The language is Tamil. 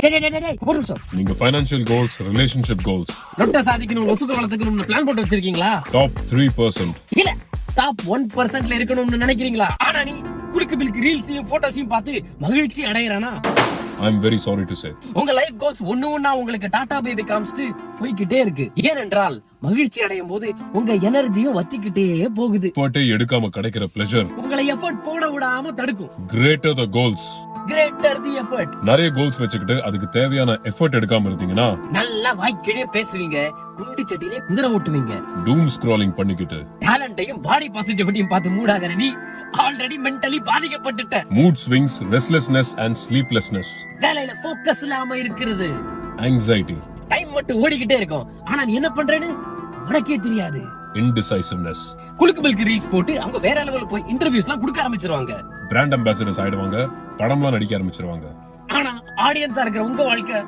ஒரு நிமிஷம். நீங்க ஃபைனான்சியல் கோல்ஸ், ரிலேஷன்ஷிப் கோல்ஸ், நொட்ட சாதிக்கணும், ஒசுக்க வளர்த்துக்கணும்னு பிளான் போட்டு வச்சிருக்கீங்களா? டாப் 3%. இல்ல டாப் 1%ல இருக்கணும்னு நினைக்கிறீங்களா? ஆனா நீ குலுக்கு பிலுக்கு ரீல்ஸையும் போட்டோஸையும் பார்த்து மகிழ்ச்சி அடையறானா? I'm very sorry to say. உங்க லைஃப் கோல்ஸ் ஒண்ணா உங்களுக்கு டாடா பேபி காமிச்சிட்டு போய்கிட்டே இருக்கு. ஏனென்றால் மகிழ்ச்சி அடையும் போது உங்க எனர்ஜியும் வத்திக்கிட்டே போகுது. எஃபர்ட்டே எடுக்காம கிடைக்கிற pleasure உங்களை எஃபர்ட் போட விடாம தடுக்கும். greater the goals. Greater the effort. நிறைய கோல்ஸ் வச்சுக்கிட்டு அதுக்கு தேவையான எஃபர்ட் எடுக்காம இருந்தீங்கன்னா நல்லா வாய்க்கிழே பேசுவீங்க, குண்டு சட்டிலே குதிரை ஓட்டுவீங்க, டூம் ஸ்க்ராலிங் பண்ணிக்கிட்டு டேலண்டையும் பாடி பாசிட்டிவிட்டியும் பார்த்து மூடாக நீ ஆல்ரெடி மென்டலி பாதிக்கப்பட்டுட்ட. Mood swings, restlessness and sleeplessness, வேலையில ஃபோக்கஸ் இல்லாம இருக்கிறது, anxiety, டைம் மட்டும் ஓடிக்கிட்டே இருக்கும், ஆனா நீ என்ன பண்றேன்னு உனக்கே தெரியாது, indecisiveness, குலுக்கு பிலுக்கு ரீல்ஸ் போட்டு அவங்க வேற லெவலுக்கு போய் இன்டர்வியூஸ்லாம் கொடுக்க ஆரம்பிச்சிருவாங்க, பிராண்ட் அம்பாசிடர்ஸ் ஆயிடுவாங்க, படம்லாம் நடிக்க ஆரம்பிச்சிருவாங்க. ஆனா ஆடியன்ஸா இருக்கிற உங்க வாழ்க்கை